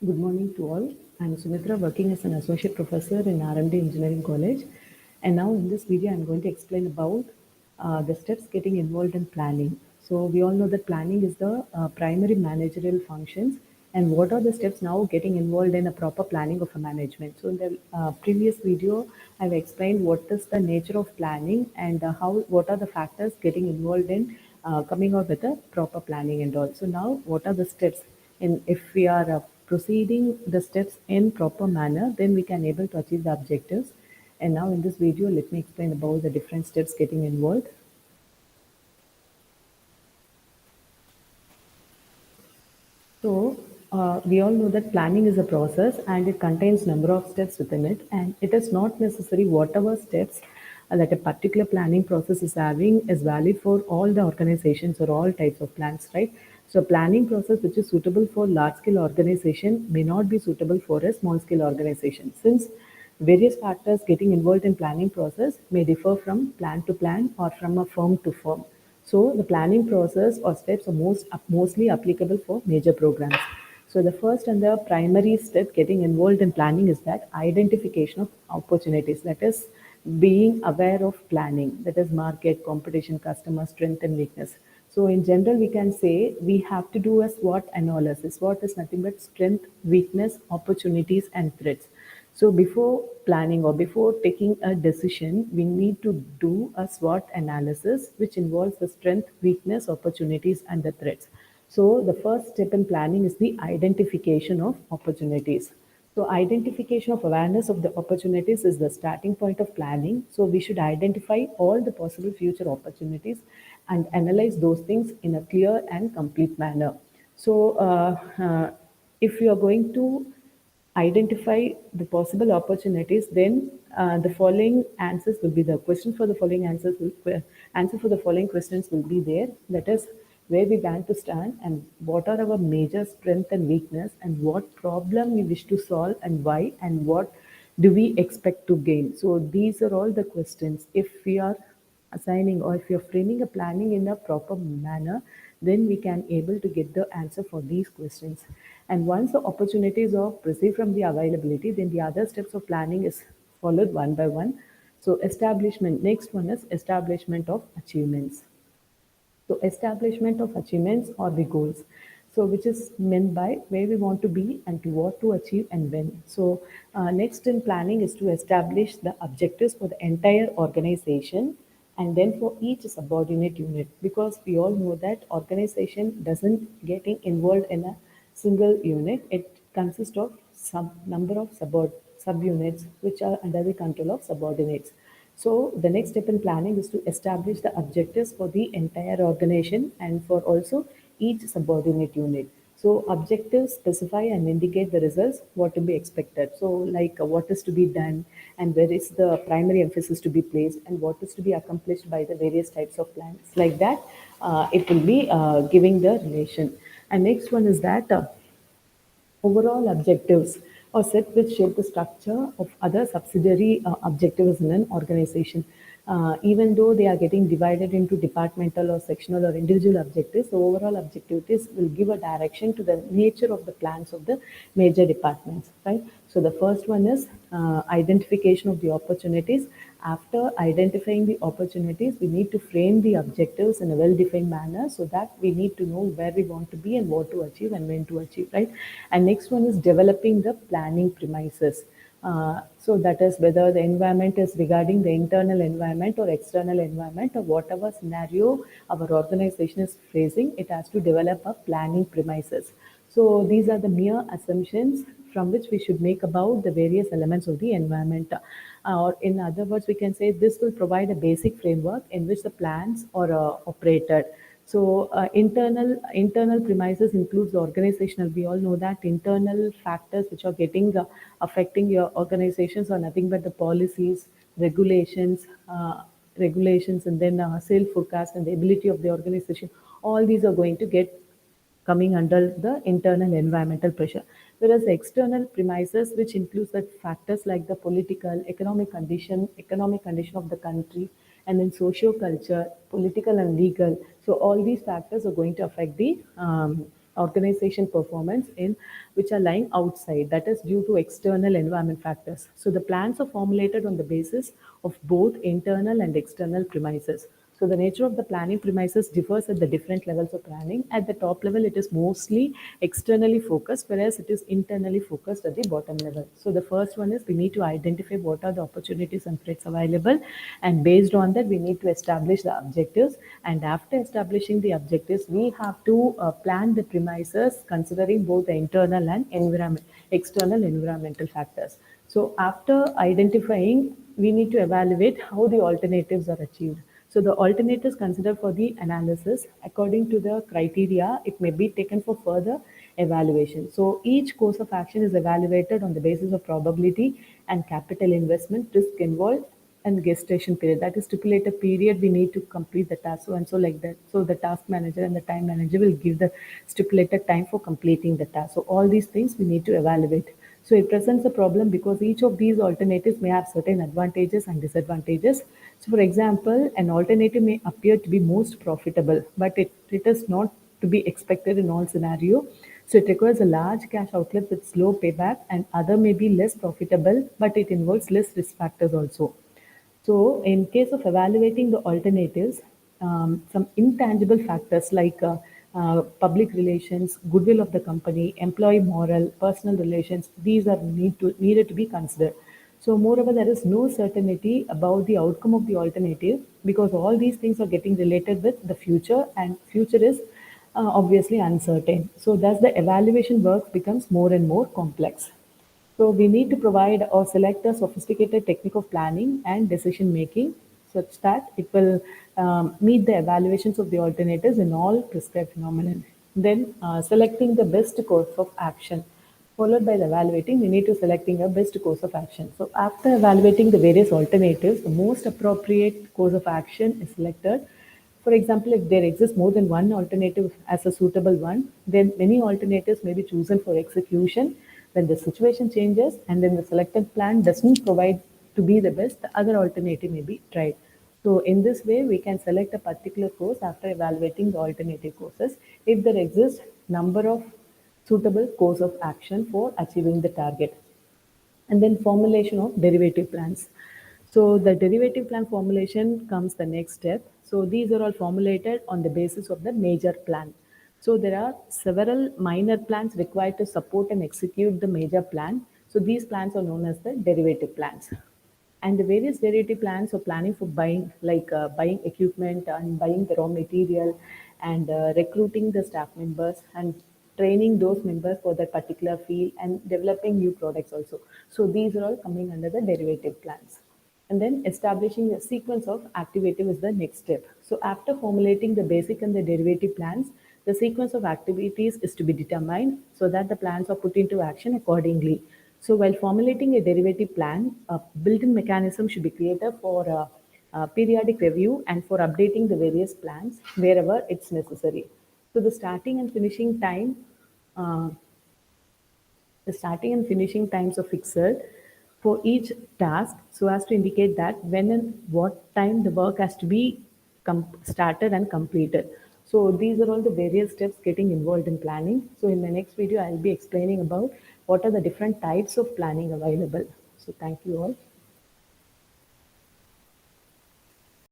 Good morning to all. I'm Sumitra, working as an associate professor in RMD Engineering College. And now in this video, I'm going to explain about the steps getting involved in planning. So we all know that planning is the primary managerial functions, and what are the steps now getting involved in a proper planning of a management. So in the previous video, I've explained what is the nature of planning and what are the factors getting involved in coming up with a proper planning and all. So now what are the steps? And if we are proceeding the steps in proper manner, then we can able to achieve the objectives. And now in this video, let me explain about the different steps getting involved. So we all know that planning is a process and it contains number of steps within it, and it is not necessary whatever steps that a particular planning process is having is valid for all the organizations or all types of plans, right? So planning process which is suitable for large scale organization may not be suitable for a small scale organization, since various factors getting involved in planning process may differ from plan to plan or from a firm to firm. So the planning process or steps are mostly applicable for major programs. So the first and the primary step getting involved in planning is that identification of opportunities. That is being aware of planning. That is market, competition, customer strength and weakness. So in general, we can say we have to do a SWOT analysis. SWOT is nothing but strength, weakness, opportunities, and threats. So before planning or before taking a decision, we need to do a SWOT analysis, which involves the strength, weakness, opportunities, and the threats. So the first step in planning is the identification of opportunities. So identification of awareness of the opportunities is the starting point of planning. So we should identify all the possible future opportunities and analyze those things in a clear and complete manner. So if you are going to identify the possible opportunities, then the following answers will be the question for the following answer for the following questions will be there. That is where we plan to stand and what are our major strength and weakness and what problem we wish to solve and why and what do we expect to gain. So these are all the questions. If we are assigning or if you're framing a planning in a proper manner, then we can able to get the answer for these questions. And once the opportunities are perceived from the availability, then the other steps of planning is followed one by one. So establishment, next one is establishment of achievements. So establishment of achievements or the goals. So which is meant by where we want to be and to what to achieve and when. So next in planning is to establish the objectives for the entire organization and then for each subordinate unit, because we all know that organization doesn't getting involved in a single unit. It consists of some number of subunits which are under the control of subordinates. So the next step in planning is to establish the objectives for the entire organization and for also each subordinate unit. So objectives specify and indicate the results, what to be expected. So like what is to be done and where is the primary emphasis to be placed and what is to be accomplished by the various types of plans. Like that, it will be giving the relation. And next one is that overall objectives or set which shape the structure of other subsidiary objectives in an organization. Even though they are getting divided into departmental or sectional or individual objectives, the overall objectives will give a direction to the nature of the plans of the major departments, right? So the first one is identification of the opportunities. After identifying the opportunities, we need to frame the objectives in a well-defined manner so that we need to know where we want to be and what to achieve and when to achieve, right? And next one is developing the planning premises. So that is whether the environment is regarding the internal environment or external environment or whatever scenario our organization is facing, it has to develop a planning premises. So these are the mere assumptions from which we should make about the various elements of the environment. Or in other words, we can say this will provide a basic framework in which the plans are operated. So internal premises includes the organizational. We all know that internal factors which are getting affecting your organizations are nothing but the policies, regulations, and then sale forecast and the ability of the organization. All these are going to get coming under the internal environmental pressure. Whereas the external premises, which includes the factors like the political, economic condition of the country, and then socio-culture, political and legal. So all these factors are going to affect the organization performance in which are lying outside, that is due to external environment factors. So the plans are formulated on the basis of both internal and external premises. So the nature of the planning premises differs at the different levels of planning. At the top level, it is mostly externally focused, whereas it is internally focused at the bottom level. So the first one is we need to identify what are the opportunities and threats available, and based on that, we need to establish the objectives. And after establishing the objectives, we have to plan the premises considering both the internal and external environmental factors. So after identifying, we need to evaluate how the alternatives are achieved. So the alternatives considered for the analysis according to the criteria, it may be taken for further evaluation. So each course of action is evaluated on the basis of probability and capital investment, risk involved, and gestation period. That is stipulated period we need to complete the task, so and so like that. So the task manager and the time manager will give the stipulated time for completing the task. So all these things we need to evaluate. So it presents a problem because each of these alternatives may have certain advantages and disadvantages. So for example, an alternative may appear to be most profitable, but it is not to be expected in all scenario. So it requires a large cash outlet with slow payback, and other may be less profitable, but it involves less risk factors also. So, in case of evaluating the alternatives, some intangible factors like public relations, goodwill of the company, employee morale, personal relations, these are needed to be considered. So, moreover, there is no certainty about the outcome of the alternative because all these things are getting related with the future, and future is obviously uncertain. So, thus the evaluation work becomes more and more complex. So we need to provide or select a sophisticated technique of planning and decision making such that it will meet the evaluations of the alternatives in all prescribed phenomenon. Then selecting the best course of action. Followed by the evaluating, we need to selecting a best course of action. So after evaluating the various alternatives, the most appropriate course of action is selected. For example, if there exists more than one alternative as a suitable one, then many alternatives may be chosen for execution. When the situation changes and then the selected plan doesn't provide to be the best, the other alternative may be tried. So in this way, we can select a particular course after evaluating the alternative courses if there exists number of suitable course of action for achieving the target. And then formulation of derivative plans. So the derivative plan formulation comes the next step. So these are all formulated on the basis of the major plan. So there are several minor plans required to support and execute the major plan. So these plans are known as the derivative plans. And the various derivative plans are planning for buying, like buying equipment and buying the raw material, and recruiting the staff members and training those members for that particular field, and developing new products also. So these are all coming under the derivative plans. And then establishing a sequence of activative is the next step. So after formulating the basic and the derivative plans, the sequence of activities is to be determined so that the plans are put into action accordingly. So while formulating a derivative plan, a built-in mechanism should be created for periodic review and for updating the various plans wherever it's necessary. So uh, the starting and finishing times are fixed for each task so as to indicate that when and what time the work has to be started and completed. So these are all the various steps getting involved in planning. So in my next video, I'll be explaining about what are the different types of planning available. So thank you all.